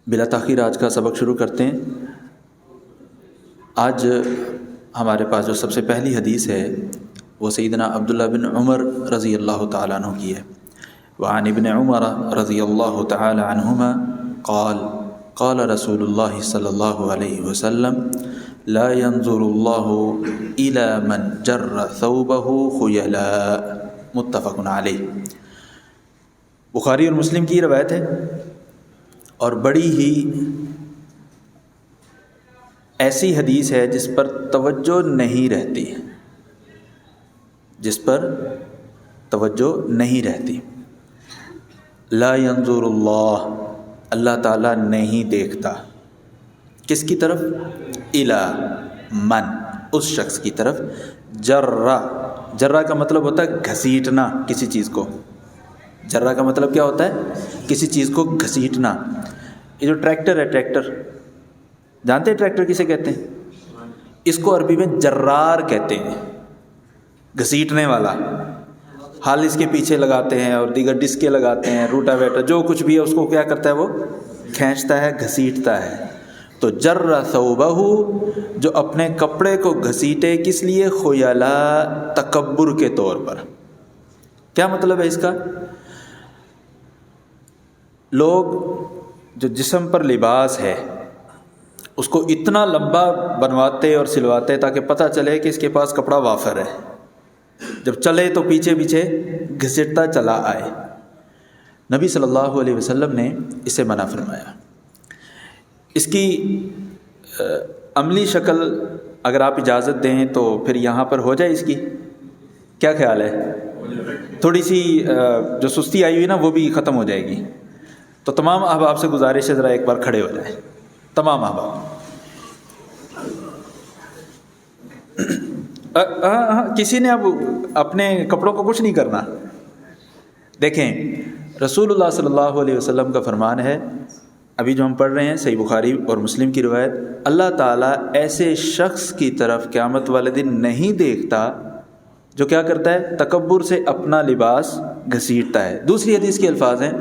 بلا تاخیر آج کا سبق شروع کرتے ہیں۔ آج ہمارے پاس جو سب سے پہلی حدیث ہے وہ سیدنا عبداللہ بن عمر رضی اللہ تعالیٰ عنہ کی ہے۔ وعن ابن عمر رضی اللہ تعالیٰ عنہما قال قال رسول اللہ صلی اللہ علیہ وسلم لا ينظر اللہ الى من جر ثوبہ خیلاء، متفق علیہ۔ بخاری اور مسلم کی روایت ہے اور بڑی ہی ایسی حدیث ہے جس پر توجہ نہیں رہتی، جس پر توجہ نہیں رہتی۔ لا ينظر اللہ، اللہ تعالیٰ نہیں دیکھتا، کس کی طرف؟ الی من، اس شخص کی طرف، جرہ کا مطلب ہوتا ہے گھسیٹنا کسی چیز کو۔ جرہ کا مطلب کیا ہوتا ہے؟ کسی چیز کو گھسیٹنا۔ یہ جو ٹریکٹر ہے، ٹریکٹر جانتے ہیں ٹریکٹر کسے کہتے ہیں؟ اس کو عربی میں جرار کہتے ہیں، گھسیٹنے والا۔ ہل اس کے پیچھے لگاتے ہیں اور دیگر ڈسکیں لگاتے ہیں، روٹا ویٹر جو کچھ بھی ہے اس کو کیا کرتا ہے؟ وہ کھینچتا ہے، گھسیٹتا ہے۔ تو جر ثوبہ، جو اپنے کپڑے کو گھسیٹے، کس لیے؟ خیلاء، تکبر کے طور پر۔ کیا مطلب ہے اس کا؟ لوگ جو جسم پر لباس ہے اس کو اتنا لمبا بنواتے اور سلواتے تاکہ پتہ چلے کہ اس کے پاس کپڑا وافر ہے، جب چلے تو پیچھے پیچھے گھسیٹتا چلا آئے۔ نبی صلی اللہ علیہ وسلم نے اسے منع فرمایا۔ اس کی عملی شکل اگر آپ اجازت دیں تو پھر یہاں پر ہو جائے، اس کی کیا خیال ہے؟ تھوڑی سی جو سستی آئی ہوئی نا وہ بھی ختم ہو جائے گی۔ تو تمام احباب سے گزارش ہے ذرا ایک بار کھڑے ہو جائیں، تمام احباب۔ کسی نے اب اپنے کپڑوں کو کچھ نہیں کرنا۔ دیکھیں رسول اللہ صلی اللہ علیہ وسلم کا فرمان ہے، ابھی جو ہم پڑھ رہے ہیں صحیح بخاری اور مسلم کی روایت، اللہ تعالیٰ ایسے شخص کی طرف قیامت والے دن نہیں دیکھتا جو کیا کرتا ہے؟ تکبر سے اپنا لباس گھسیٹتا ہے۔ دوسری حدیث کے الفاظ ہیں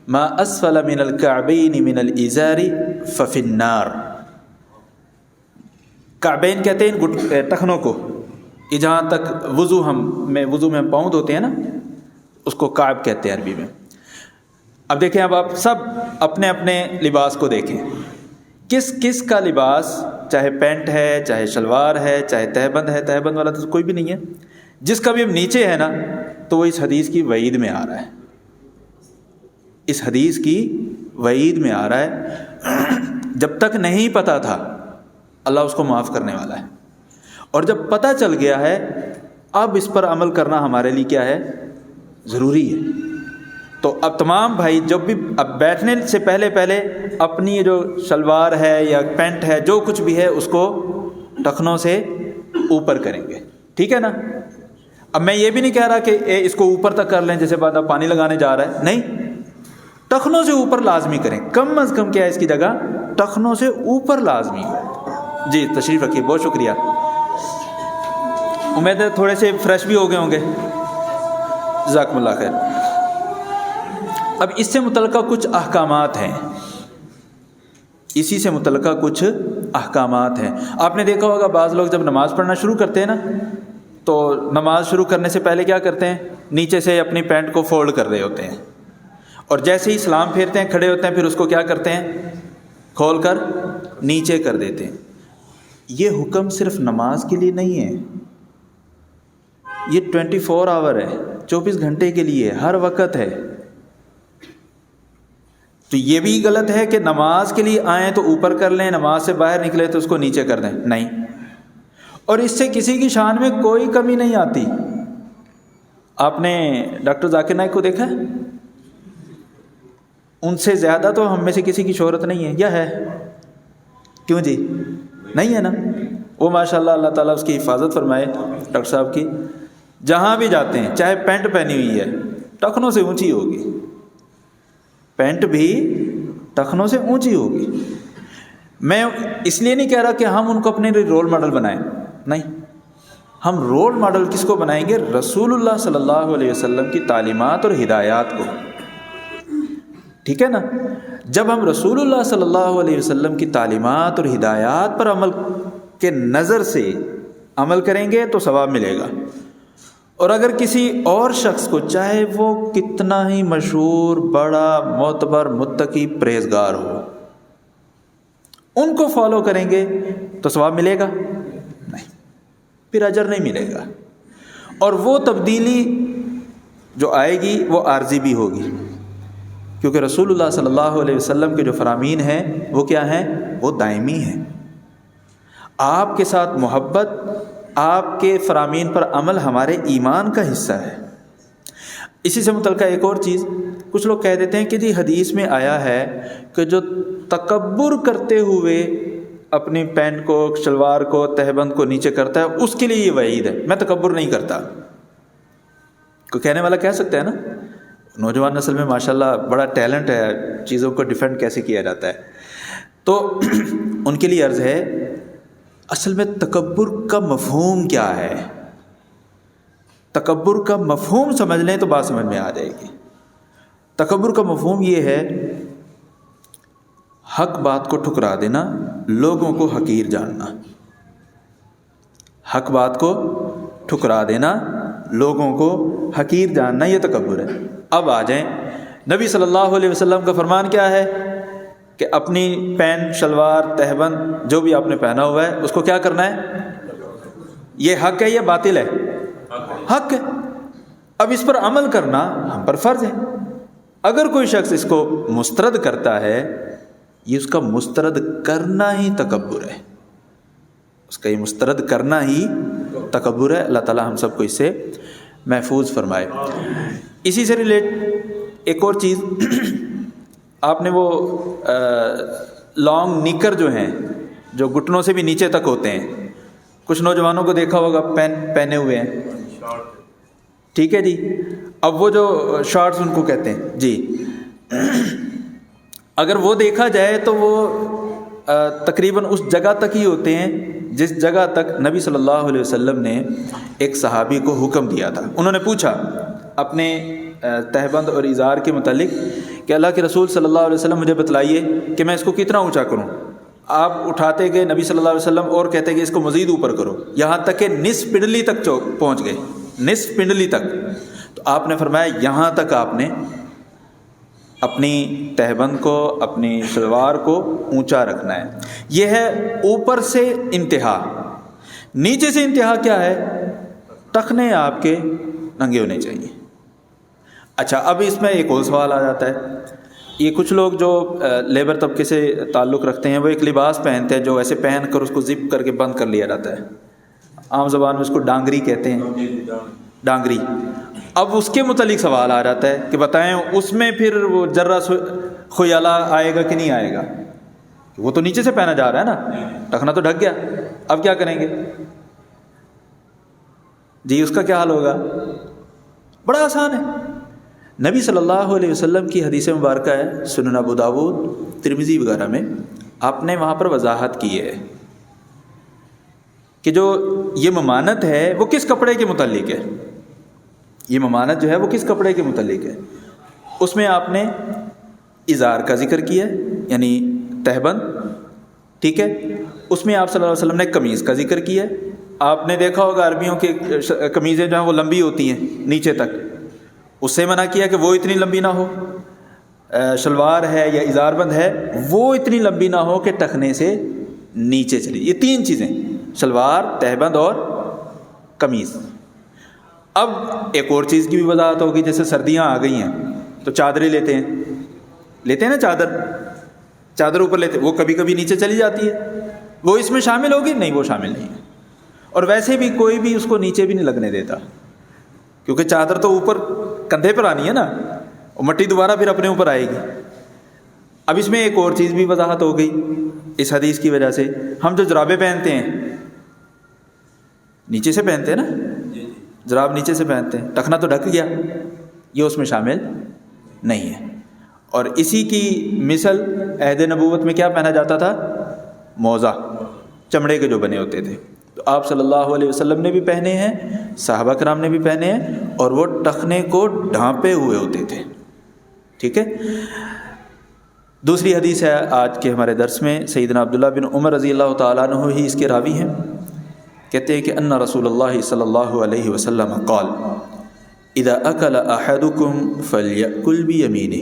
ما اسفل من الکعبین من الازار ففی النار۔ کعبین کہتے ہیں ٹخنوں کو، یہ جہاں تک وضو میں ہم پاؤں دھوتے ہیں نا، اس کو کعب کہتے ہیں عربی میں۔ اب دیکھیں، اب آپ سب اپنے اپنے لباس کو دیکھیں، کس کس کا لباس، چاہے پینٹ ہے، چاہے شلوار ہے، چاہے تہبند ہے، تہبند والا تو کوئی بھی نہیں ہے، جس کا بھی اب نیچے ہے نا تو وہ اس حدیث کی وعید میں آ رہا ہے، اس حدیث کی وعید میں آ رہا ہے۔ جب تک نہیں پتا تھا اللہ اس کو معاف کرنے والا ہے، اور جب پتہ چل گیا ہے اب اس پر عمل کرنا ہمارے لیے کیا ہے؟ ضروری ہے۔ تو اب تمام بھائی جب بھی اب بیٹھنے سے پہلے اپنی جو شلوار ہے یا پینٹ ہے جو کچھ بھی ہے اس کو ٹخنوں سے اوپر کریں گے، ٹھیک ہے نا؟ اب میں یہ بھی نہیں کہہ رہا کہ اس کو اوپر تک کر لیں جیسے بعد اب پانی لگانے جا رہا ہے، نہیں، ٹخنوں سے اوپر لازمی کریں، کم از کم کیا ہے اس کی جگہ؟ ٹخنوں سے اوپر لازمی۔ جی تشریف رکھیے، بہت شکریہ، امید ہے تھوڑے سے فریش بھی ہو گئے ہوں گے، جزاکم اللہ خیر۔ اب اس سے متعلقہ کچھ احکامات ہیں، اسی سے متعلقہ کچھ احکامات ہیں۔ آپ نے دیکھا ہوگا بعض لوگ جب نماز پڑھنا شروع کرتے ہیں نا تو نماز شروع کرنے سے پہلے کیا کرتے ہیں؟ نیچے سے اپنی پینٹ کو فولڈ کر رہے ہوتے ہیں، اور جیسے ہی سلام پھیرتے ہیں کھڑے ہوتے ہیں پھر اس کو کیا کرتے ہیں؟ کھول کر نیچے کر دیتے ہیں۔ یہ حکم صرف نماز کے لیے نہیں ہے، یہ 24 آور ہے، 24 گھنٹے کے لیے ہر وقت ہے۔ تو یہ بھی غلط ہے کہ نماز کے لیے آئیں تو اوپر کر لیں، نماز سے باہر نکلے تو اس کو نیچے کر دیں، نہیں۔ اور اس سے کسی کی شان میں کوئی کمی نہیں آتی۔ آپ نے ڈاکٹر ذاکر نائک کو دیکھا ہے؟ ان سے زیادہ تو ہم میں سے کسی کی شہرت نہیں ہے، یا ہے؟ کیوں جی؟ نہیں ہے نا؟ وہ ماشاءاللہ اللہ تعالیٰ اس کی حفاظت فرمائے ڈاکٹر صاحب کی، جہاں بھی جاتے ہیں چاہے پینٹ پہنی ہوئی ہے ٹخنوں سے اونچی ہوگی، پینٹ بھی ٹخنوں سے اونچی ہوگی۔ میں اس لیے نہیں کہہ رہا کہ ہم ان کو اپنے لیے رول ماڈل بنائیں، نہیں، ہم رول ماڈل کس کو بنائیں گے؟ رسول اللہ صلی اللہ علیہ وسلم کی تعلیمات اور ہدایات کو، ٹھیک ہے نا. جب ہم رسول اللہ صلی اللہ علیہ وسلم کی تعلیمات اور ہدایات پر عمل کے نظر سے عمل کریں گے تو ثواب ملے گا. اور اگر کسی اور شخص کو، چاہے وہ کتنا ہی مشہور، بڑا، معتبر، متقی، پرہیزگار ہو، ان کو فالو کریں گے تو ثواب ملے گا؟ نہیں، پھر اجر نہیں ملے گا. اور وہ تبدیلی جو آئے گی وہ عارضی بھی ہوگی، کیونکہ رسول اللہ صلی اللہ علیہ وسلم کے جو فرامین ہیں وہ کیا ہیں؟ وہ دائمی ہیں. آپ کے ساتھ محبت، آپ کے فرامین پر عمل ہمارے ایمان کا حصہ ہے. اسی سے متعلقہ ایک اور چیز، کچھ لوگ کہہ دیتے ہیں کہ جی حدیث میں آیا ہے کہ جو تکبر کرتے ہوئے اپنی پینٹ کو، شلوار کو، تہبند کو نیچے کرتا ہے اس کے لیے یہ وعید ہے. میں تکبر نہیں کرتا. کوئی کہنے والا کہہ سکتا ہے نا. نوجوان نسل میں ماشاءاللہ بڑا ٹیلنٹ ہے، چیزوں کو ڈیفینڈ کیسے کیا جاتا ہے. تو ان کے لیے عرض ہے، اصل میں تکبر کا مفہوم کیا ہے؟ تکبر کا مفہوم سمجھ لیں تو بات سمجھ میں آ جائے گی. تکبر کا مفہوم یہ ہے، حق بات کو ٹھکرا دینا، لوگوں کو حقیر جاننا. حق بات کو ٹھکرا دینا، لوگوں کو حقیر جاننا، یہ تکبر ہے. اب آ جائیں، نبی صلی اللہ علیہ وسلم کا فرمان کیا ہے کہ اپنی پینٹ، شلوار، تہبند جو بھی آپ نے پہنا ہوا ہے اس کو کیا کرنا ہے؟ یہ حق ہے یا باطل ہے؟ حق ہے. اب اس پر عمل کرنا ہم پر فرض ہے. اگر کوئی شخص اس کو مسترد کرتا ہے، یہ اس کا مسترد کرنا ہی تکبر ہے. اس کا یہ مسترد کرنا ہی تکبر ہے. اللہ تعالی ہم سب کو اس سے محفوظ فرمائے. اسی سے ریلیٹ ایک اور چیز، آپ نے وہ لانگ نیکر جو ہیں، جو گھٹنوں سے بھی نیچے تک ہوتے ہیں، کچھ نوجوانوں کو دیکھا ہوگا پہنے ہوئے ہیں، ٹھیک ہے جی. اب وہ جو شارٹس ان کو کہتے ہیں جی، اگر وہ دیکھا جائے تو وہ تقریباً اس جگہ تک ہی ہوتے ہیں جس جگہ تک نبی صلی اللہ علیہ وسلم نے ایک صحابی کو حکم دیا تھا. انہوں نے پوچھا اپنے تہبند اور ازار کے متعلق کہ اللہ کے رسول صلی اللہ علیہ وسلم مجھے بتلائیے کہ میں اس کو کتنا اونچا کروں. آپ اٹھاتے گئے نبی صلی اللہ علیہ وسلم اور کہتے کہ اس کو مزید اوپر کرو، یہاں تک کہ نصف پنڈلی تک پہنچ گئے، نصف پنڈلی تک. تو آپ نے فرمایا یہاں تک آپ نے اپنی تہبند کو، اپنی شلوار کو اونچا رکھنا ہے. یہ ہے اوپر سے انتہا. نیچے سے انتہا کیا ہے؟ ٹخنے آپ کے ننگے ہونے چاہیے. اچھا، اب اس میں ایک اور سوال آ جاتا ہے. یہ کچھ لوگ جو لیبر طبقے سے تعلق رکھتے ہیں وہ ایک لباس پہنتے ہیں جو ایسے پہن کر اس کو زپ کر کے بند کر لیا جاتا ہے. عام زبان میں اس کو ڈانگری کہتے ہیں، ڈانگری. اب اس کے متعلق سوال آ جاتا ہے کہ بتائیں اس میں پھر وہ ذرہ خیالہ آئے گا کہ نہیں آئے گا؟ وہ تو نیچے سے پہنا جا رہا ہے نا، ٹخنا تو ڈھک گیا. اب کیا کریں گے جی؟ اس کا کیا حل ہوگا؟ بڑا آسان ہے. نبی صلی اللہ علیہ وسلم کی حدیث مبارکہ ہے، سنن ابو داؤد، ترمذی وغیرہ میں، آپ نے وہاں پر وضاحت کی ہے کہ جو یہ ممانت ہے وہ کس کپڑے کے متعلق ہے. یہ ممانت جو ہے وہ کس کپڑے کے متعلق ہے؟ اس میں آپ نے ازار کا ذکر کیا ہے، یعنی تہبند، ٹھیک ہے. اس میں آپ صلی اللہ علیہ وسلم نے قمیض کا ذکر کیا ہے. آپ نے دیکھا ہوگا عربیوں کی قمیضیں جو ہیں وہ لمبی ہوتی ہیں نیچے تک، اس سے منع کیا کہ وہ اتنی لمبی نہ ہو. شلوار ہے یا ازار بند ہے وہ اتنی لمبی نہ ہو کہ ٹخنے سے نیچے چلی. یہ تین چیزیں، شلوار، تہبند اور قمیض. اب ایک اور چیز کی بھی وضاحت ہوگی. جیسے سردیاں آ گئی ہیں تو چادریں لیتے ہیں نا، چادر اوپر لیتے، وہ کبھی کبھی نیچے چلی جاتی ہے. وہ اس میں شامل ہوگی؟ نہیں، وہ شامل نہیں ہے. اور ویسے بھی کوئی بھی اس کو نیچے بھی نہیں لگنے دیتا، کیونکہ چادر تو اوپر کندھے پر آنی ہے نا، اور مٹی دوبارہ پھر اپنے اوپر آئے گی. اب اس میں ایک اور چیز بھی وضاحت ہو گئی اس حدیث کی وجہ سے. ہم جو جرابیں پہنتے ہیں نیچے سے پہنتے ہیں نا، جراب نیچے سے پہنتے ہیں، ٹخنا تو ڈھک گیا، یہ اس میں شامل نہیں ہے. اور اسی کی مثل عہد نبوت میں کیا پہنا جاتا تھا؟ موزہ، چمڑے کے جو بنے ہوتے تھے. تو آپ صلی اللہ علیہ وسلم نے بھی پہنے ہیں، صحابہ کرام نے بھی پہنے ہیں، اور وہ ٹخنے کو ڈھانپے ہوئے ہوتے تھے. ٹھیک ہے. دوسری حدیث ہے آج کے ہمارے درس میں، سیدنا عبداللہ بن عمر رضی اللہ تعالیٰ عنہ ہی اس کے راوی ہیں، کہتے ہیں کہ ان رسول اللہ صلی اللہ علیہ وسلم قال اذا اکل احدکم فلیأکل بیمینہ،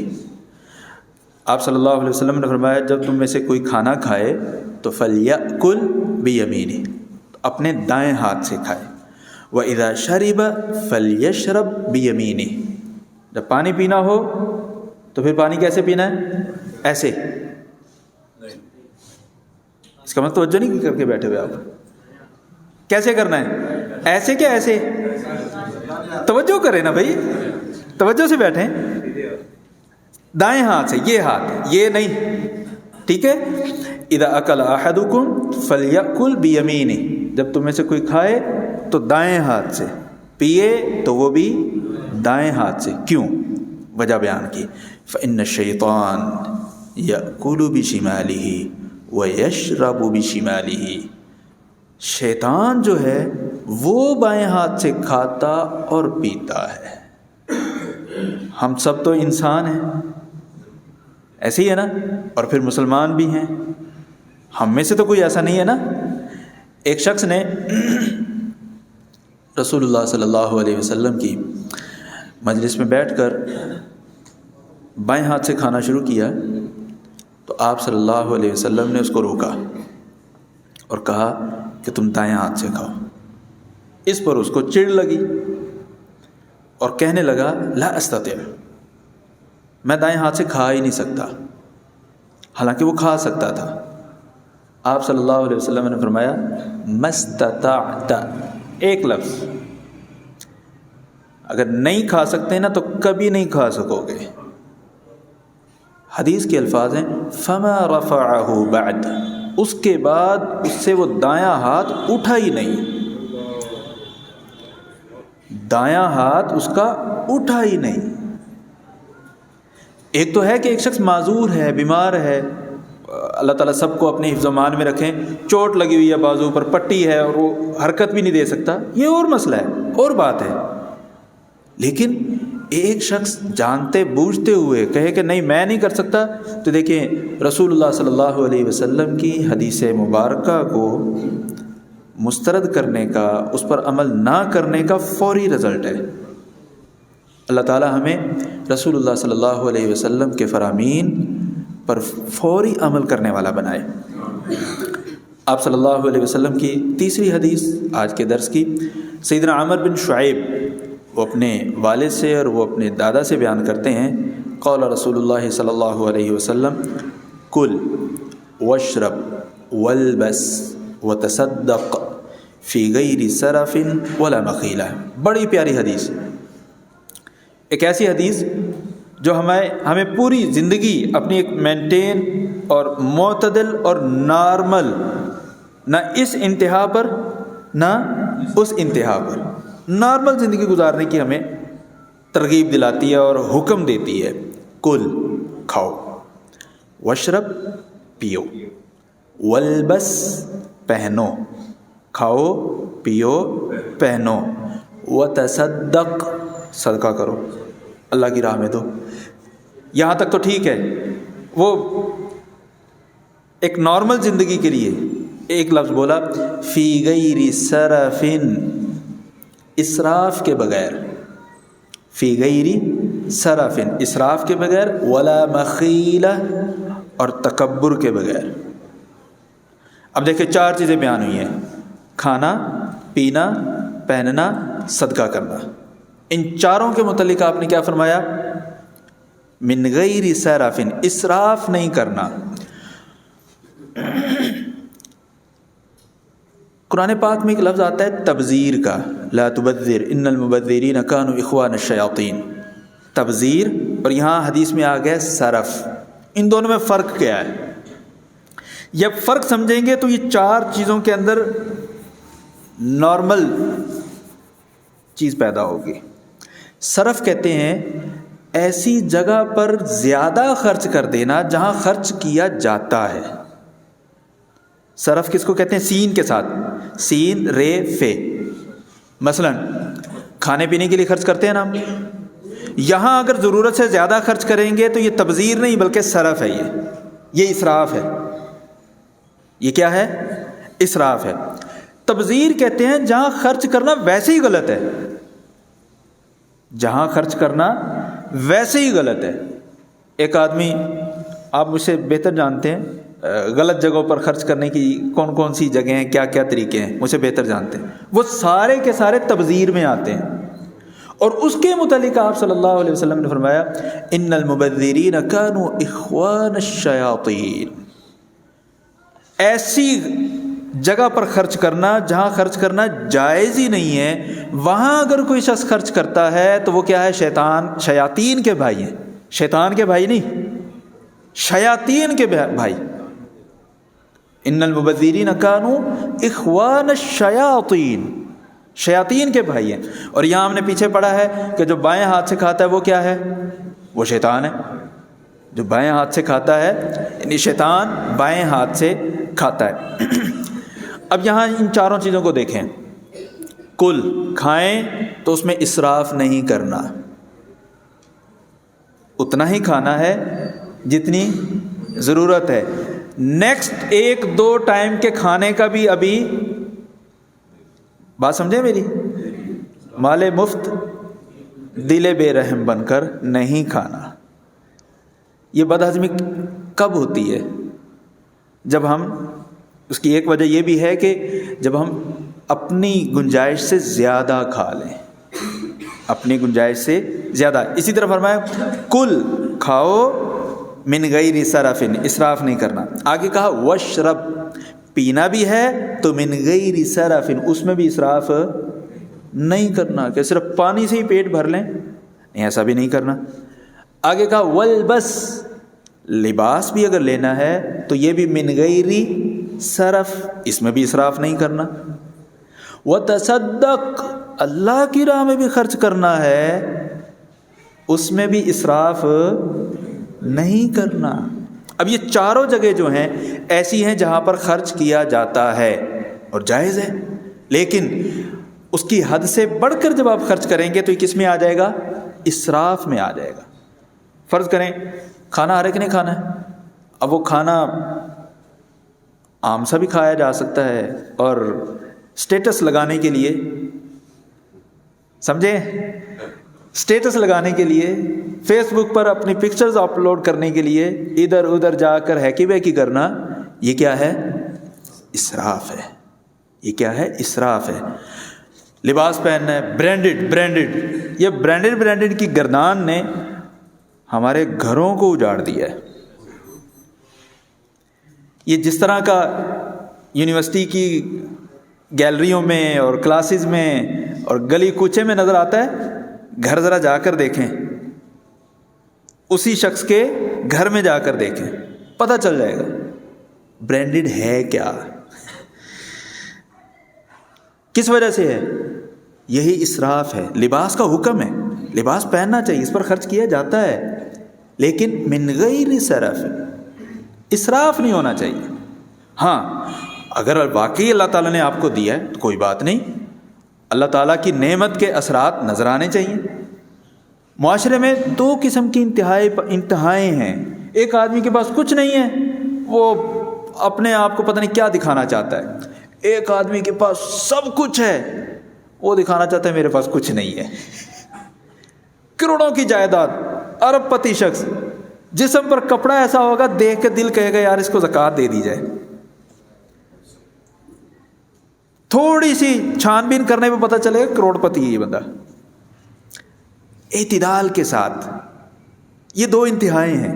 آپ صلی اللہ علیہ وسلم نے فرمایا جب تم میں سے کوئی کھانا کھائے تو فلیأکل بیمینہ، اپنے دائیں ہاتھ سے کھائے، وَإِذَا شَرِبَ فَلْيَشْرَبْ بِيَمِينِهِ، جب پانی پینا ہو تو پھر پانی کیسے پینا ہے؟ ایسے، اس کا مطلب توجہ نہیں کر کے بیٹھے ہوئے آپ، کیسے کرنا ہے؟ ایسے کیا ایسے؟ توجہ کریں نا بھائی، توجہ سے بیٹھیں، دائیں ہاتھ سے، یہ ہاتھ یہ نہیں، ٹھیک ہے؟ اذا اکل احدکم فلیأکل بیمینہ، جب تم میں سے کوئی کھائے تو دائیں ہاتھ سے، پیے تو وہ بھی دائیں ہاتھ سے، کیوں؟ وجہ بیان کی، فإن الشیطان یأکل بشمالہ ویشرب بشمالہ، شیطان جو ہے وہ بائیں ہاتھ سے کھاتا اور پیتا ہے۔ ہم سب تو انسان ہیں، ایسے ہی ہے نا، اور پھر مسلمان بھی ہیں، ہم میں سے تو کوئی ایسا نہیں ہے نا۔ ایک شخص نے رسول اللہ صلی اللہ علیہ وسلم کی مجلس میں بیٹھ کر بائیں ہاتھ سے کھانا شروع کیا تو آپ صلی اللہ علیہ وسلم نے اس کو روکا اور کہا کہ تم دائیں ہاتھ سے کھاؤ۔ اس پر اس کو چڑ لگی اور کہنے لگا لا استطیع، میں دائیں ہاتھ سے کھا ہی نہیں سکتا، حالانکہ وہ کھا سکتا تھا۔ آپ صلی اللہ علیہ وسلم نے فرمایا مستطعت، ایک لفظ، اگر نہیں کھا سکتے نا تو کبھی نہیں کھا سکو گے۔ حدیث کے الفاظ ہیں فما رفعہ بعد، اس کے بعد اس سے وہ دایاں ہاتھ اٹھا ہی نہیں، دایاں ہاتھ اس کا اٹھا ہی نہیں۔ ایک تو ہے کہ ایک شخص معذور ہے، بیمار ہے، اللہ تعالیٰ سب کو اپنے حفظ و امان میں رکھیں، چوٹ لگی ہوئی ہے بازو پر، پٹی ہے اور وہ حرکت بھی نہیں دے سکتا، یہ اور مسئلہ ہے، اور بات ہے۔ لیکن ایک شخص جانتے بوجھتے ہوئے کہے کہ نہیں میں نہیں کر سکتا، تو دیکھیں رسول اللہ صلی اللہ علیہ وسلم کی حدیث مبارکہ کو مسترد کرنے کا، اس پر عمل نہ کرنے کا فوری رزلٹ ہے۔ اللہ تعالیٰ ہمیں رسول اللہ صلی اللہ علیہ وسلم کے فرامین پر فوری عمل کرنے والا بنائے۔ آپ صلی اللہ علیہ وسلم کی تیسری حدیث آج کے درس کی، سیدنا عمر بن شعیب، وہ اپنے والد سے اور وہ اپنے دادا سے بیان کرتے ہیں، قال رسول اللہ صلی اللہ علیہ وسلم کل واشرب والبس وتصدق فی غیر سرف ولا مخیلہ، بڑی پیاری حدیث، ایک ایسی حدیث جو ہمیں پوری زندگی اپنی ایک مینٹین اور معتدل اور نارمل، نہ اس انتہا پر نہ اس انتہا پر، نارمل زندگی گزارنے کی ہمیں ترغیب دلاتی ہے اور حکم دیتی ہے۔ کل کھاؤ، واشرب پیو، والبس پہنو، کھاؤ پیو پہنو، وتصدق صدقہ کرو، اللہ کی راہ میں دو۔ یہاں تک تو ٹھیک ہے، وہ ایک نارمل زندگی کے لیے ایک لفظ بولا فی غیر سرف، اسراف کے بغیر، فی غیر سرف، اسراف کے بغیر، ولا مخیلہ، اور تکبر کے بغیر۔ اب دیکھیں چار چیزیں بیان ہوئی ہیں، کھانا، پینا، پہننا، صدقہ کرنا۔ ان چاروں کے متعلق آپ نے کیا فرمایا؟ من غیر سرف، اسراف نہیں کرنا۔ قرآن پاک میں ایک لفظ آتا ہے تبذیر کا، لا تبذر ان المبذرین کانوا اخوان الشیاطین، تبذیر، اور یہاں حدیث میں آ گیا صرف۔ ان دونوں میں فرق کیا ہے؟ جب فرق سمجھیں گے تو یہ چار چیزوں کے اندر نارمل چیز پیدا ہوگی۔ صرف کہتے ہیں ایسی جگہ پر زیادہ خرچ کر دینا جہاں خرچ کیا جاتا ہے۔ صرف کس کو کہتے ہیں؟ سین کے ساتھ، سین رے فے۔ مثلا کھانے پینے کے لیے خرچ کرتے ہیں نا ہم، یہاں اگر ضرورت سے زیادہ خرچ کریں گے تو یہ تبذیر نہیں بلکہ صرف ہے، یہ اسراف ہے۔ یہ کیا ہے؟ اسراف ہے۔ تبذیر کہتے ہیں جہاں خرچ کرنا ویسے ہی غلط ہے، جہاں خرچ کرنا ویسے ہی غلط ہے۔ ایک آدمی، آپ مجھ سے بہتر جانتے ہیں غلط جگہوں پر خرچ کرنے کی کون کون سی جگہیں ہیں، کیا کیا طریقے ہیں، مجھ سے بہتر جانتے ہیں، وہ سارے کے سارے تبذیر میں آتے ہیں۔ اور اس کے متعلق آپ صلی اللہ علیہ وسلم نے فرمایا ان المبذرین کانوا اخوان الشیاطین، ایسی جگہ پر خرچ کرنا جہاں خرچ کرنا جائز ہی نہیں ہے، وہاں اگر کوئی شخص خرچ کرتا ہے تو وہ کیا ہے؟ شیاطین کے بھائی ہیں، شیطان کے بھائی نہیں، شیاطین کے بھائی۔ ان المبذرین کانوا اخوان الشیاطین، شیاطین کے بھائی ہیں۔ اور یہاں ہم نے پیچھے پڑھا ہے کہ جو بائیں ہاتھ سے کھاتا ہے وہ کیا ہے؟ وہ شیطان ہے۔ جو بائیں ہاتھ سے کھاتا ہے یعنی شیطان بائیں ہاتھ سے کھاتا ہے۔ اب یہاں ان چاروں چیزوں کو دیکھیں، کل کھائیں تو اس میں اسراف نہیں کرنا، اتنا ہی کھانا ہے جتنی ضرورت ہے۔ نیکسٹ 1-2 ٹائم کے کھانے کا بھی ابھی بات سمجھے میری، مال مفت دل بے رحم بن کر نہیں کھانا۔ یہ بد ہضمی کب ہوتی ہے؟ جب ہم، اس کی ایک وجہ یہ بھی ہے کہ جب ہم اپنی گنجائش سے زیادہ کھا لیں، اپنی گنجائش سے زیادہ۔ اسی طرح فرمایا کل کھاؤ من غیر سرف، اسراف نہیں کرنا۔ آگے کہا وشرب، پینا بھی ہے تو من غیر سرف، اس میں بھی اسراف نہیں کرنا کہ صرف پانی سے ہی پیٹ بھر لیں، نہیں ایسا بھی نہیں کرنا۔ آگے کہا والبس، لباس بھی اگر لینا ہے تو یہ بھی من غیر سرف، اس میں بھی اسراف نہیں کرنا۔ وتصدق، اللہ کی راہ میں بھی خرچ کرنا ہے، اس میں بھی اسراف نہیں کرنا۔ اب یہ چاروں جگہ جو ہیں ایسی ہیں جہاں پر خرچ کیا جاتا ہے اور جائز ہے، لیکن اس کی حد سے بڑھ کر جب آپ خرچ کریں گے تو یہ کس میں آ جائے گا؟ اسراف میں آ جائے گا۔ فرض کریں کھانا ہر ایک نے کھانا ہے، اب وہ کھانا عام سا بھی کھایا جا سکتا ہے اور سٹیٹس لگانے کے لیے، سمجھیں، سٹیٹس لگانے کے لیے، فیس بک پر اپنی پکچرز اپلوڈ کرنے کے لیے ادھر ادھر جا کر ہیکی بیکی کرنا، یہ کیا ہے؟ اسراف ہے۔ یہ کیا ہے؟ اسراف ہے۔ لباس پہننا ہے برانڈڈ، یہ برانڈڈ کی گردان نے ہمارے گھروں کو اجاڑ دیا ہے۔ یہ جس طرح کا یونیورسٹی کی گیلریوں میں اور کلاسز میں اور گلی کوچے میں نظر آتا ہے، گھر ذرا جا کر دیکھیں، اسی شخص کے گھر میں جا کر دیکھیں، پتہ چل جائے گا برانڈڈ ہے کیا، کس وجہ سے ہے۔ یہی اسراف ہے۔ لباس کا حکم ہے، لباس پہننا چاہیے، اس پر خرچ کیا جاتا ہے، لیکن من غیر سرف، اسراف نہیں ہونا چاہیے۔ ہاں اگر واقعی اللہ تعالیٰ نے آپ کو دیا ہے تو کوئی بات نہیں، اللہ تعالیٰ کی نعمت کے اثرات نظر آنے چاہیے۔ معاشرے میں 2 قسم کی انتہائیں ہیں۔ ایک آدمی کے پاس کچھ نہیں ہے، وہ اپنے آپ کو پتہ نہیں کیا دکھانا چاہتا ہے۔ ایک آدمی کے پاس سب کچھ ہے، وہ دکھانا چاہتا ہے میرے پاس کچھ نہیں ہے۔ کروڑوں کی جائیداد، ارب پتی شخص، جسم پر کپڑا ایسا ہوگا دیکھ کے دل کہے گا یار اس کو زکوٰۃ دے دی جائے۔ تھوڑی سی چھان بین کرنے پہ پتہ چلے گا کروڑ پتی ہے یہ بندہ۔ اعتدال کے ساتھ، یہ 2 انتہائیں ہیں۔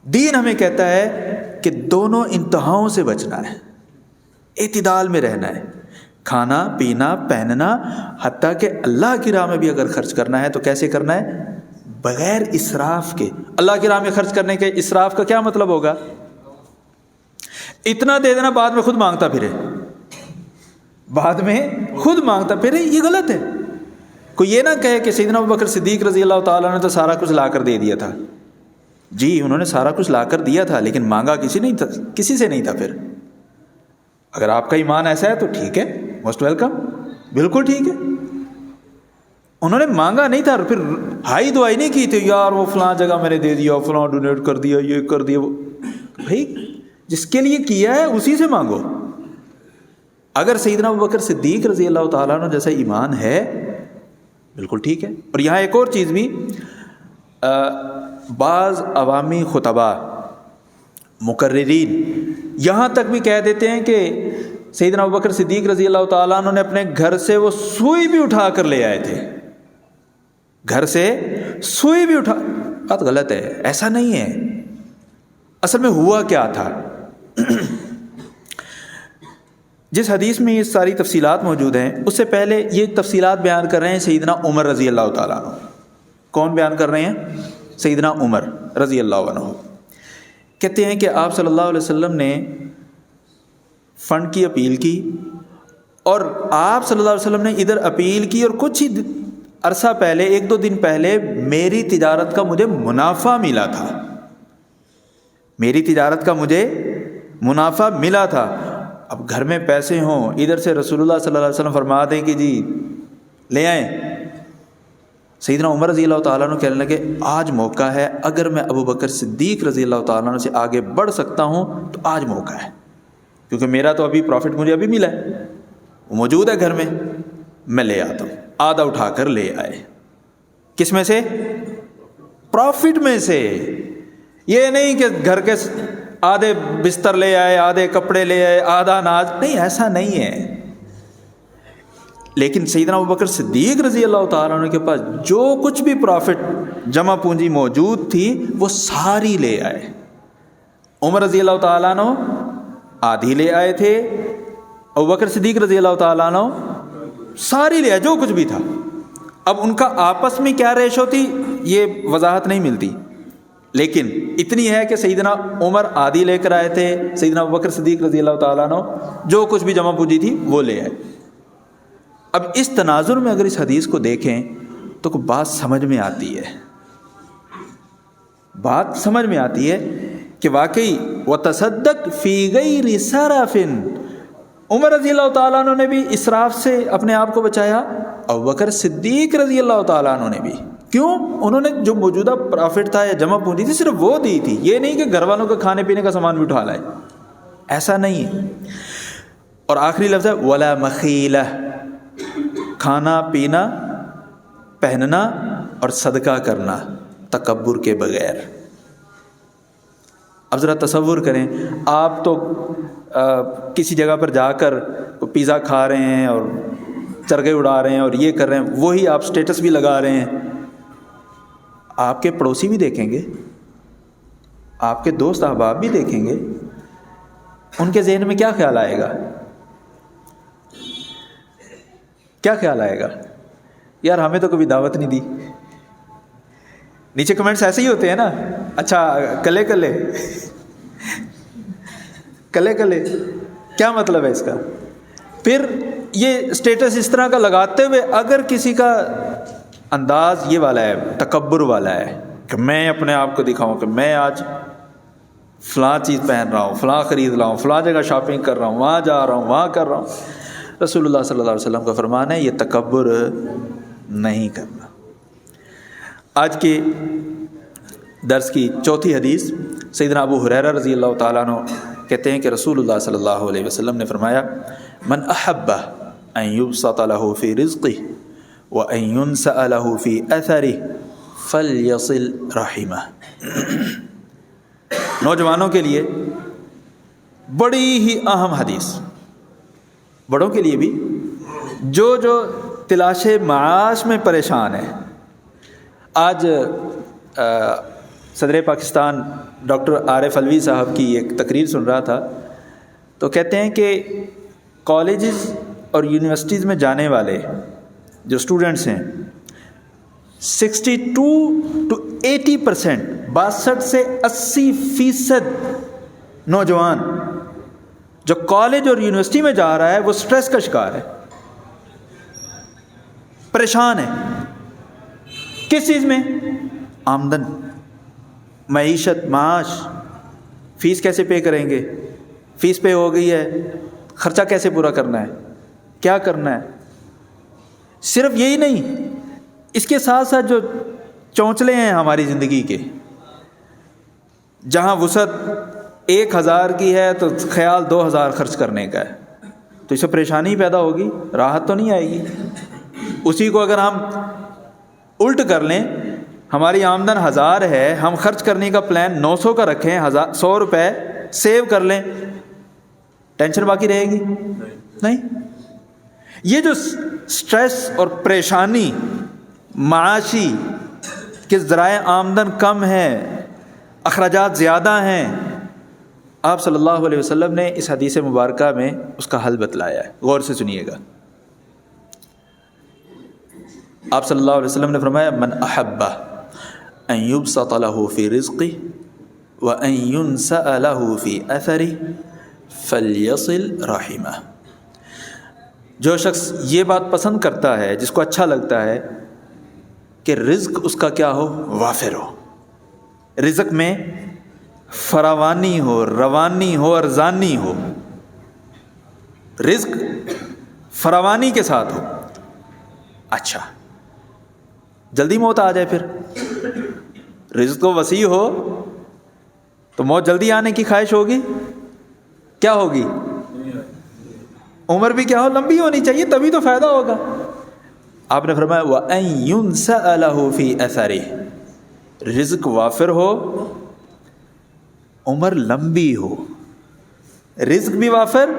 دین ہمیں کہتا ہے کہ دونوں انتہاؤں سے بچنا ہے، اعتدال میں رہنا ہے۔ کھانا پینا پہننا، حتیٰ کہ اللہ کی راہ میں بھی اگر خرچ کرنا ہے تو کیسے کرنا ہے؟ بغیر اسراف کے۔ اللہ کی راہ میں خرچ کرنے کے اسراف کا کیا مطلب ہوگا؟ اتنا دے دینا بعد میں خود مانگتا پھرے، بعد میں خود مانگتا پھرے، یہ غلط ہے۔ کوئی یہ نہ کہے کہ سیدنا ابوبکر صدیق رضی اللہ تعالیٰ نے تو سارا کچھ لا کر دے دیا تھا۔ جی انہوں نے سارا کچھ لا کر دیا تھا، لیکن مانگا کسی سے نہیں تھا۔ پھر اگر آپ کا ایمان ایسا ہے تو ٹھیک ہے، موسٹ ویلکم، بالکل ٹھیک ہے۔ انہوں نے مانگا نہیں تھا، پھر ہائی دعائی نہیں کی تھی یار وہ فلاں جگہ میں نے دے دیا، فلاں ڈونیٹ کر دیا، یہ کر دیا وہ. بھائی جس کے لیے کیا ہے اسی سے مانگو. اگر سیدنا ابوبکر صدیق رضی اللہ تعالیٰ عنہ جیسا ایمان ہے بالکل ٹھیک ہے. اور یہاں ایک اور چیز بھی، بعض عوامی خطبہ مقررین یہاں تک بھی کہہ دیتے ہیں کہ سیدنا ابوبکر صدیق رضی اللہ تعالیٰ عنہ نے اپنے گھر سے وہ سوئی بھی اٹھا کر لے آئے تھے. گھر سے سوئی بھی اٹھا، بات غلط ہے، ایسا نہیں ہے. اصل میں ہوا کیا تھا؟ جس حدیث میں یہ ساری تفصیلات موجود ہیں، اس سے پہلے یہ تفصیلات بیان کر رہے ہیں سیدنا عمر رضی اللہ تعالیٰ عنہ. کون بیان کر رہے ہیں؟ سیدنا عمر رضی اللہ عنہ. کہتے ہیں کہ آپ صلی اللہ علیہ وسلم نے فنڈ کی اپیل کی، اور آپ صلی اللہ علیہ وسلم نے ادھر اپیل کی، اور کچھ ہی عرصہ پہلے، 1-2 دن پہلے میری تجارت کا مجھے منافع ملا تھا. میری تجارت کا مجھے منافع ملا تھا. اب گھر میں پیسے ہوں، ادھر سے رسول اللہ صلی اللہ علیہ وسلم فرما دیں کہ جی لے آئیں. سیدنا عمر رضی اللہ تعالیٰ عنہ کہنے لگے آج موقع ہے، اگر میں ابوبکر صدیق رضی اللہ تعالیٰ عنہ سے آگے بڑھ سکتا ہوں تو آج موقع ہے، کیونکہ میرا تو ابھی پروفٹ مجھے ابھی ملا ہے، وہ موجود ہے گھر میں لے آتا ہوں. آدھا اٹھا کر لے آئے. کس میں سے؟ پروفٹ میں سے. یہ نہیں کہ گھر کے آدھے بستر لے آئے، آدھے کپڑے لے آئے، آدھا اناج، نہیں، ایسا نہیں ہے. لیکن سیدنا ابوبکر صدیق رضی اللہ تعالیٰ عنہ کے پاس جو کچھ بھی پروفٹ جمع پونجی موجود تھی وہ ساری لے آئے. عمر رضی اللہ تعالیٰ عنہ آدھی لے آئے تھے، ابوبکر صدیق رضی اللہ تعالیٰ عنہ ساری لے آئے جو کچھ بھی تھا. اب ان کا آپس میں کیا ریشو تھی یہ وضاحت نہیں ملتی، لیکن اتنی ہے کہ سیدنا عمر آدھی لے کر آئے تھے، سیدنا ابوبکر صدیق رضی اللہ تعالیٰ عنہ جو کچھ بھی جمع پونجی تھی وہ لے آئے. اب اس تناظر میں اگر اس حدیث کو دیکھیں تو بات سمجھ میں آتی ہے، بات سمجھ میں آتی ہے کہ واقعی وَتَصَدَّقْ فِي غَيْرِ سَرَفٍ، عمر رضی اللہ تعالیٰ عنہ نے بھی اسراف سے اپنے آپ کو بچایا، ابوبکر صدیق رضی اللہ تعالیٰ عنہ نے بھی. کیوں؟ انہوں نے جو موجودہ پرافٹ تھا یا جمع پونجی تھی صرف وہ دی تھی. یہ نہیں کہ گھر والوں کا کھانے پینے کا سامان بھی اٹھا لائے، ایسا نہیں ہے. اور آخری لفظ ہے وَلَا مَخِيلَةٍ، کھانا پینا، پہننا اور صدقہ کرنا تکبر کے بغیر. اب ذرا تصور کریں، آپ تو کسی جگہ پر جا کر پیزا کھا رہے ہیں اور چرگے اڑا رہے ہیں اور یہ کر رہے ہیں، وہی آپ سٹیٹس بھی لگا رہے ہیں. آپ کے پڑوسی بھی دیکھیں گے، آپ کے دوست احباب بھی دیکھیں گے، ان کے ذہن میں کیا خیال آئے گا؟ کیا خیال آئے گا؟ یار ہمیں تو کبھی دعوت نہیں دی. نیچے کمنٹس ایسے ہی ہوتے ہیں نا، اچھا کلے کلے کلے کلے کیا مطلب ہے اس کا؟ پھر یہ سٹیٹس اس طرح کا لگاتے ہوئے اگر کسی کا انداز یہ والا ہے، تکبر والا ہے کہ میں اپنے آپ کو دکھاؤں کہ میں آج فلاں چیز پہن رہا ہوں، فلاں خرید رہا ہوں، فلاں جگہ شاپنگ کر رہا ہوں، وہاں جا رہا ہوں، وہاں کر رہا ہوں، رسول اللہ صلی اللہ علیہ وسلم کا فرمان ہے یہ تکبر نہیں کرنا. آج کے درس کی چوتھی حدیث، سیدنا ابو ہریرہ رضی اللہ تعالیٰ عنہ کہتے ہیں کہ رسول اللہ صلی اللہ علیہ وسلم نے فرمایا من احب ان یبسط له فی رزقه وان ينسأ له فی اثره فلیصل رحمہ. نوجوانوں کے لیے بڑی ہی اہم حدیث، بڑوں کے لیے بھی جو تلاش معاش میں پریشان ہے. آج صدر پاکستان ڈاکٹر عارف علوی صاحب کی ایک تقریر سن رہا تھا، تو کہتے ہیں کہ کالجز اور یونیورسٹیز میں جانے والے جو اسٹوڈنٹس ہیں 62 to 80%، 62 سے 80% نوجوان جو کالج اور یونیورسٹی میں جا رہا ہے وہ سٹریس کا شکار ہے، پریشان ہے. کس چیز میں؟ آمدن، معیشت، معاش. فیس کیسے پے کریں گے؟ فیس پے ہو گئی ہے، خرچہ کیسے پورا کرنا ہے، کیا کرنا ہے. صرف یہی نہیں، اس کے ساتھ ساتھ جو چونچلے ہیں ہماری زندگی کے، جہاں وسعت 1000 کی ہے تو خیال 2000 خرچ کرنے کا ہے، تو اس سے پریشانی پیدا ہوگی، راحت تو نہیں آئے گی۔ اسی کو اگر ہم الٹ کر لیں، ہماری آمدن 1000 ہے، ہم خرچ کرنے کا پلان 900 کا رکھیں، 100 روپے سیو کر لیں، ٹینشن باقی رہے گی؟ نہیں۔ یہ جو سٹریس اور پریشانی معاشی کہ ذرائع آمدن کم ہے، اخراجات زیادہ ہیں، آپ صلی اللہ علیہ وسلم نے اس حدیث مبارکہ میں اس کا حل بتلایا ہے، غور سے سنیے گا۔ آپ صلی اللہ علیہ وسلم نے فرمایا من احب ان یبسط له فی رزقہ وان ینسأ له فی اثرہ فلیصل رحمہ۔ جو شخص یہ بات پسند کرتا ہے، جس کو اچھا لگتا ہے کہ رزق اس کا کیا ہو، وافر ہو، رزق میں فراوانی ہو، روانی ہو، ارزانی ہو، رزق فراوانی کے ساتھ ہو، اچھا جلدی موت آ جائے، پھر رزق تو وسیع ہو تو موت جلدی آنے کی خواہش ہوگی؟ کیا ہوگی؟ عمر بھی کیا ہو، لمبی ہونی چاہیے، تبھی تو فائدہ ہوگا۔ آپ نے فرمایا وَأَن يُنْسَأَ لَهُ فِي أَثَرِهِ، رزق وافر ہو، عمر لمبی ہو، رزق بھی وافر،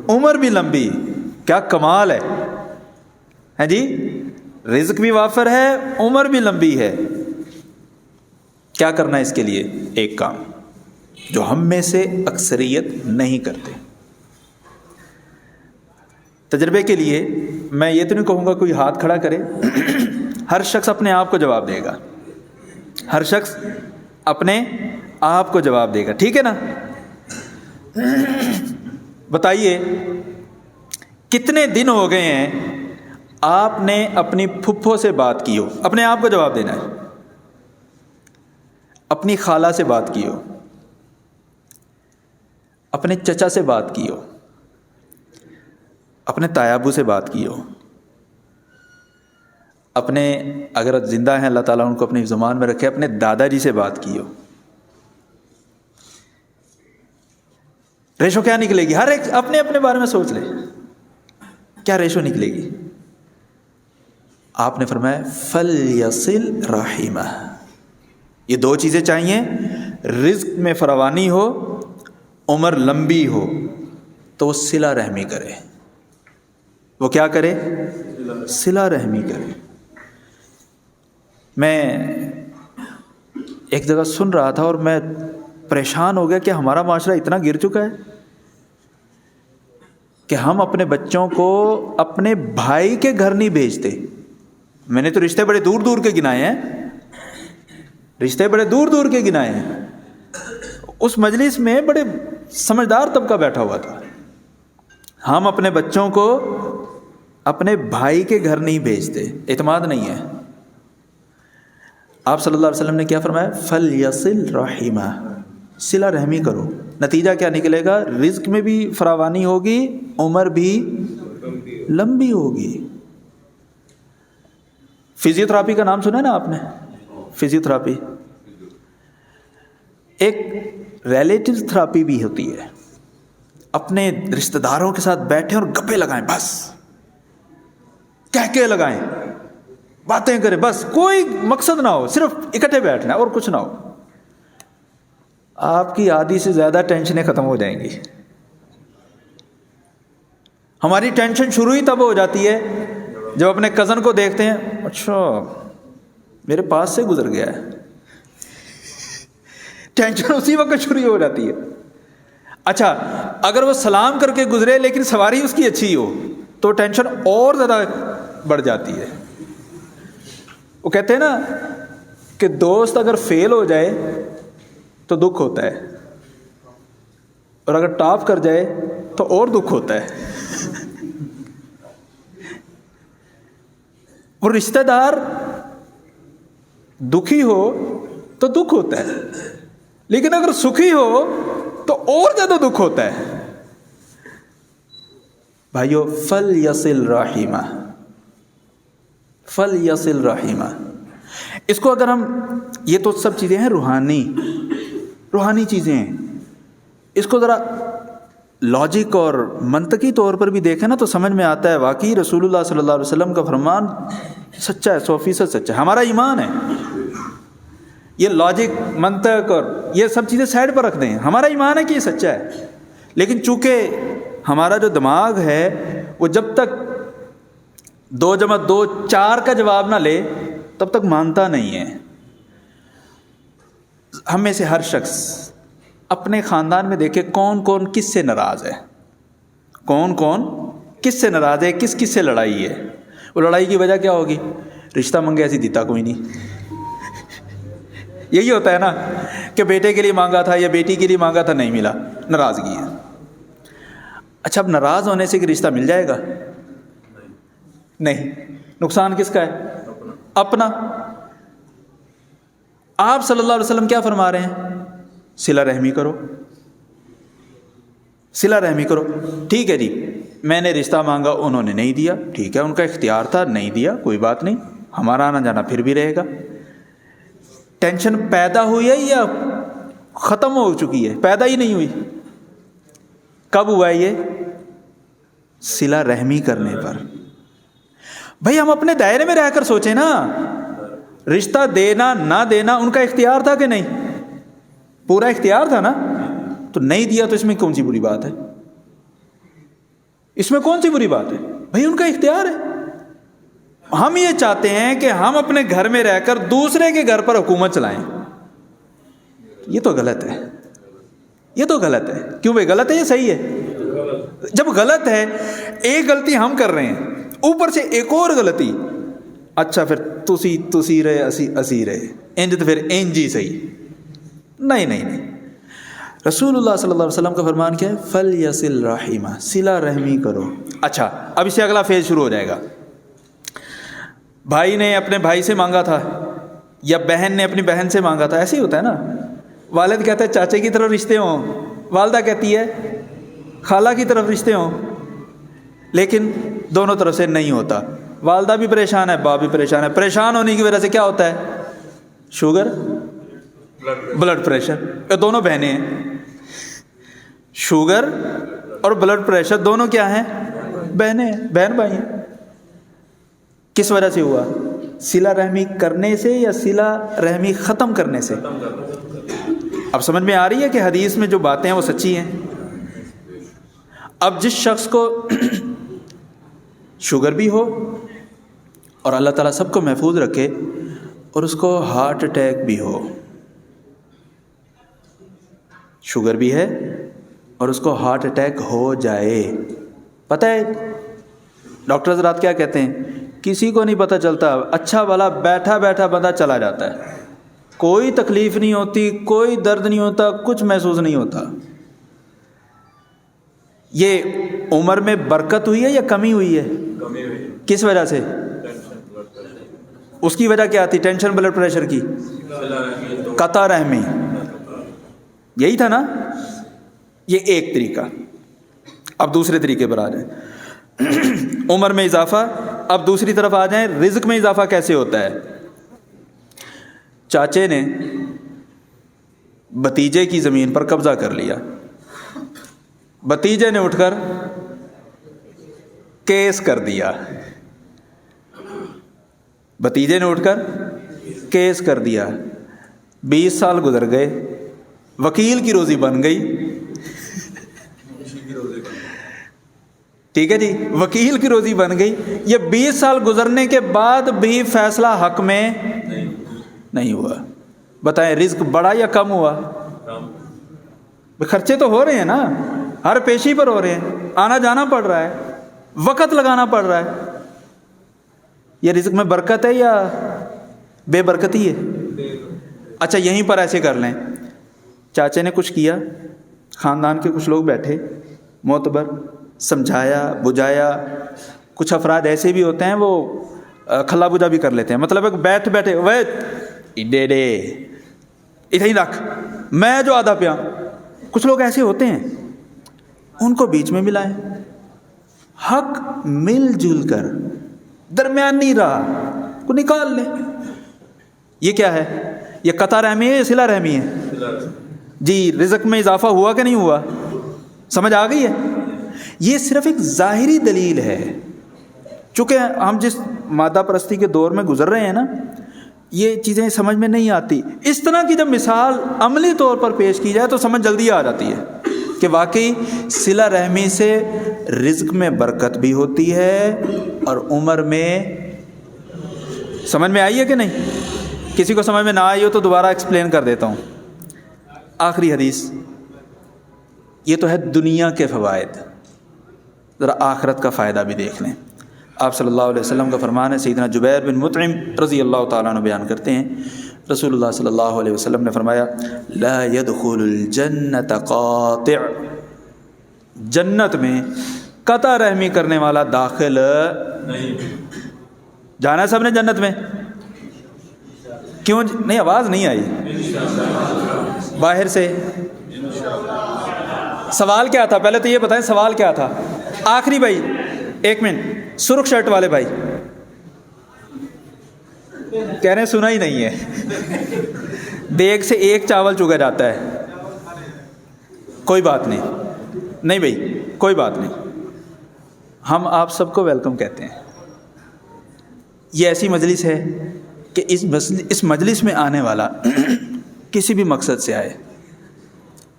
عمر بھی لمبی، کیا کمال ہے جی، رزق بھی وافر ہے، عمر بھی لمبی ہے۔ کیا کرنا ہے اس کے لیے؟ ایک کام جو ہم میں سے اکثریت نہیں کرتے۔ تجربے کے لیے میں یہ تو نہیں کہوں گا کوئی ہاتھ کھڑا کرے، ہر شخص اپنے آپ کو جواب دے گا، ہر شخص اپنے آپ کو جواب دے گا، ٹھیک ہے نا؟ بتائیے کتنے دن ہو گئے ہیں آپ نے اپنی پھپھو سے بات کی ہو؟ اپنے آپ کو جواب دینا ہے۔ اپنی خالہ سے بات کی ہو، اپنے چچا سے بات کی ہو، اپنے تایا ابو سے بات کی ہو، اپنے، اگر زندہ ہیں اللہ تعالیٰ ان کو اپنی زبان میں رکھے، اپنے دادا جی سے بات کی ہو، ریشو کیا نکلے گی؟ ہر ایک اپنے اپنے بارے میں سوچ لے، کیا ریشو نکلے گی؟ آپ نے فرمایا فَلْيَصِلْ رَحِمَهُ، یہ دو چیزیں چاہیے، رزق میں فراوانی ہو، عمر لمبی ہو، تو وہ صلہ رحمی کرے۔ وہ کیا کرے؟ صلہ رحمی کرے۔ میں ایک جگہ سن رہا تھا اور میں پریشان ہو گیا کہ ہمارا معاشرہ اتنا گر چکا ہے کہ ہم اپنے بچوں کو اپنے بھائی کے گھر نہیں بھیجتے۔ میں نے تو رشتے بڑے دور دور کے گنائے ہیں، رشتے بڑے دور دور کے گنائے ہیں۔ اس مجلس میں بڑے سمجھدار طبقہ بیٹھا ہوا تھا، ہم اپنے بچوں کو اپنے بھائی کے گھر نہیں بھیجتے، اعتماد نہیں ہے۔ آپ صلی اللہ علیہ وسلم نے کیا فرمایا؟ فَلْيَصِلْ رَحِمَهُ، صلہ رحمی کرو۔ نتیجہ کیا نکلے گا؟ رزق میں بھی فراوانی ہوگی، عمر بھی لمبی ہوگی۔ فزیو تھراپی کا نام سنا ہے نا آپ نے؟ فزیو تھراپی ایک ریلیٹیو تھراپی بھی ہوتی ہے، اپنے رشتہ داروں کے ساتھ بیٹھیں اور گپے لگائیں، بس کہہ کے لگائیں، باتیں کریں، بس کوئی مقصد نہ ہو، صرف اکٹھے بیٹھنا اور کچھ نہ ہو۔ آپ کی آدھی سے زیادہ ٹینشنیں ختم ہو جائیں گی۔ ہماری ٹینشن شروع ہی تب ہو جاتی ہے جب اپنے کزن کو دیکھتے ہیں، اچھا میرے پاس سے گزر گیا ہے، ٹینشن اسی وقت شروع ہو جاتی ہے۔ اچھا اگر وہ سلام کر کے گزرے لیکن سواری اس کی اچھی ہو تو ٹینشن اور زیادہ بڑھ جاتی ہے۔ وہ کہتے ہیں نا کہ دوست اگر فیل ہو جائے تو دکھ ہوتا ہے، اور اگر ٹاپ کر جائے تو اور دکھ ہوتا ہے۔ اور رشتہ دار دکھی ہو تو دکھ ہوتا ہے، لیکن اگر سکھی ہو تو اور زیادہ دکھ ہوتا ہے۔ بھائیو فَلْيَصِلْ رَحِمَهُ، فَلْيَصِلْ رَحِمَ. اس کو اگر ہم، یہ تو سب چیزیں ہیں روحانی چیزیں ہیں، اس کو ذرا لاجک اور منطقی طور پر بھی دیکھیں نا تو سمجھ میں آتا ہے واقعی رسول اللہ صلی اللہ علیہ وسلم کا فرمان سچا ہے، 100% سچا ہے. ہمارا ایمان ہے، یہ لاجک منطق اور یہ سب چیزیں سائڈ پر رکھ دیں، ہمارا ایمان ہے کہ یہ سچا ہے. لیکن چونکہ ہمارا جو دماغ ہے وہ جب تک 2 + 2 4 کا جواب نہ لے تب تک مانتا نہیں ہے. ہم میں سے ہر شخص اپنے خاندان میں دیکھے کون کون کس سے ناراض ہے، کون کون کس سے ناراض ہے، کس کس سے لڑائی ہے. وہ لڑائی کی وجہ کیا ہوگی؟ رشتہ منگے ایسی دیتا کوئی نہیں. یہی ہوتا ہے نا کہ بیٹے کے لیے مانگا تھا یا بیٹی کے لیے مانگا تھا نہیں ملا، ناراضگی ہے. اچھا اب ناراض ہونے سے کہ رشتہ مل جائے گا؟ نہیں. نقصان کس کا ہے؟ اپنا. آپ صلی اللہ علیہ وسلم کیا فرما رہے ہیں؟ صلہ رحمی کرو، صلہ رحمی کرو. ٹھیک ہے جی، میں نے رشتہ مانگا انہوں نے نہیں دیا، ٹھیک ہے ان کا اختیار تھا، نہیں دیا، کوئی بات نہیں، ہمارا آنا جانا پھر بھی رہے گا. ٹینشن پیدا ہوئی ہے یا ختم ہو چکی ہے؟ پیدا ہی نہیں ہوئی. کب ہوا ہے یہ؟ صلہ رحمی کرنے پر. بھائی ہم اپنے دائرے میں رہ کر سوچیں نا، رشتہ دینا نہ دینا ان کا اختیار تھا کہ نہیں؟ پورا اختیار تھا نا. تو نہیں دیا تو اس میں کون سی بری بات ہے؟ اس میں کون سی بری بات ہے؟ بھائی ان کا اختیار ہے. ہم یہ چاہتے ہیں کہ ہم اپنے گھر میں رہ کر دوسرے کے گھر پر حکومت چلائیں. یہ تو غلط ہے، یہ تو غلط ہے. کیوں بھائی غلط ہے یا صحیح ہے؟ جب غلط ہے، ایک غلطی ہم کر رہے ہیں اوپر سے ایک اور غلطی، اچھا پھر تسی رہے اسی رہے، انج تو پھر انج ہی صحیح. نہیں نہیں نہیں. رسول اللہ صلی اللہ علیہ وسلم کا فرمان کیا ہے؟ فَلْيَصِلْ رَحِمَ، صلہ رحمی کرو. اچھا اب اس سے اگلا فیز شروع ہو جائے گا. بھائی نے اپنے بھائی سے مانگا تھا یا بہن نے اپنی بہن سے مانگا تھا. ایسے ہی ہوتا ہے نا. والد کہتا ہے چاچے کی طرف رشتے ہوں، والدہ کہتی ہے خالہ کی طرف رشتے ہوں، لیکن دونوں طرف سے نہیں ہوتا. والدہ بھی پریشان ہے، باپ بھی پریشان ہے. پریشان ہونے کی وجہ سے کیا ہوتا ہے؟ Sugar, blood pressure. یہ دونوں بہنیں ہیں. شوگر اور بلڈ پریشر دونوں کیا ہیں؟ بہنیں ہیں، بہن بھائی ہیں. کس وجہ سے ہوا؟ صلہ رحمی کرنے سے یا صلہ رحمی ختم کرنے سے؟ اب سمجھ میں آ رہی ہے کہ حدیث میں جو باتیں ہیں وہ سچی ہیں. اب جس شخص کو شوگر بھی ہو اور اللہ تعالیٰ سب کو محفوظ رکھے اور اس کو ہارٹ اٹیک بھی ہو، شوگر بھی ہے اور اس کو ہارٹ اٹیک ہو جائے، پتہ ہے ڈاکٹر حضرات کیا کہتے ہیں؟ کسی کو نہیں پتہ چلتا، اچھا والا بیٹھا بیٹھا بندہ چلا جاتا ہے، کوئی تکلیف نہیں ہوتی، کوئی درد نہیں ہوتا، کچھ محسوس نہیں ہوتا. یہ عمر میں برکت ہوئی ہے یا کمی ہوئی ہے؟ کس وجہ سے؟ اس کی وجہ کیا تھی؟ ٹینشن بلڈ پریشر کی، قطع رحمی. یہی تھا نا. یہ ایک طریقہ. اب دوسرے طریقے پر آ جائیں. عمر میں اضافہ. اب دوسری طرف آ جائیں، رزق میں اضافہ کیسے ہوتا ہے؟ چاچے نے بھتیجے کی زمین پر قبضہ کر لیا، بھتیجے نے اٹھ کر کیس کر دیا، بھتیجے نے اٹھ کر کیس کر دیا. 20 سال گزر گئے، وکیل کی روزی بن گئی. ٹھیک ہے جی، وکیل کی روزی بن گئی. یہ 20 سال گزرنے کے بعد بھی فیصلہ حق میں نہیں ہوا. بتائیں رزق بڑا یا کم ہوا؟ خرچے تو ہو رہے ہیں نا، ہر پیشی پر ہو رہے ہیں، آنا جانا پڑ رہا ہے، وقت لگانا پڑ رہا ہے. یہ رزق میں برکت ہے یا بے برکتی ہے؟ اچھا یہیں پر ایسے کر لیں، چاچے نے کچھ کیا، خاندان کے کچھ لوگ بیٹھے، معتبر، سمجھایا بجھایا. کچھ افراد ایسے بھی ہوتے ہیں وہ کھلا بجا بھی کر لیتے ہیں، مطلب بیٹھ بیٹھے وہ ڈے ڈے ادھر ہی رکھ، میں جو آدھا پیا. کچھ لوگ ایسے ہوتے ہیں، ان کو بیچ میں ملائیں، حق مل جل کر درمیانی راہ کو نکال لے. یہ کیا ہے؟ یہ قطع رحمی ہے یا صلہ رحمی ہے؟ جی رزق میں اضافہ ہوا کہ نہیں ہوا؟ سمجھ آ گئی ہے؟ یہ صرف ایک ظاہری دلیل ہے. چونکہ ہم جس مادہ پرستی کے دور میں گزر رہے ہیں نا، یہ چیزیں سمجھ میں نہیں آتی. اس طرح کی جب مثال عملی طور پر پیش کی جائے تو سمجھ جلدی آ جاتی ہے کہ واقعی صلہ رحمی سے رزق میں برکت بھی ہوتی ہے اور عمر میں. سمجھ میں آئی ہے کہ نہیں؟ کسی کو سمجھ میں نہ آئی ہو تو دوبارہ ایکسپلین کر دیتا ہوں. آخری حدیث، یہ تو ہے دنیا کے فوائد، ذرا آخرت کا فائدہ بھی دیکھ لیں. آپ صلی اللہ علیہ وسلم کا فرمان ہے، سیدنا جبیر بن مطعم رضی اللہ تعالیٰ عنہ بیان کرتے ہیں، رسول اللہ صلی اللہ علیہ وسلم نے فرمایا لا يدخل الجنت قاطع، جنت میں قطع رحمی کرنے والا داخل نہیں. جانا ہے سب نے جنت میں؟ کیوں نہیں؟ آواز نہیں آئی باہر سے. سوال کیا تھا پہلے تو یہ بتائیں، سوال کیا تھا؟ آخری بھائی ایک منٹ، سرخ شرٹ والے بھائی کہہ رہے ہیں سنا ہی نہیں ہے. دیگ سے ایک چاول چگا جاتا ہے. کوئی بات نہیں بھائی، کوئی بات نہیں، ہم آپ سب کو ویلکم کہتے ہیں. یہ ایسی مجلس ہے کہ اس مجلس میں آنے والا کسی بھی مقصد سے آئے،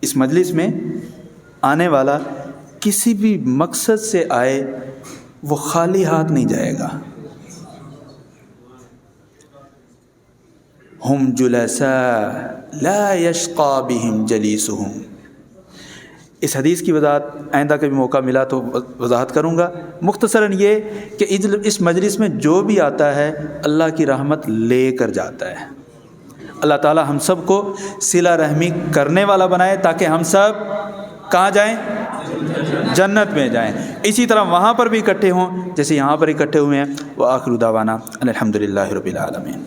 اس مجلس میں آنے والا کسی بھی مقصد سے آئے وہ خالی ہاتھ نہیں جائے گا. ہم جلساء لا یشقی بہم جلیسہم. اس حدیث کی وضاحت آئندہ کبھی موقع ملا تو وضاحت کروں گا. مختصراً یہ کہ اس مجلس میں جو بھی آتا ہے اللہ کی رحمت لے کر جاتا ہے. اللہ تعالی ہم سب کو صلہ رحمی کرنے والا بنائے تاکہ ہم سب کہاں جائیں؟ جنت میں جائیں. اسی طرح وہاں پر بھی اکٹھے ہوں جیسے یہاں پر اکٹھے ہوئے ہیں. وآخر دعوانا الحمدللہ رب العالمین.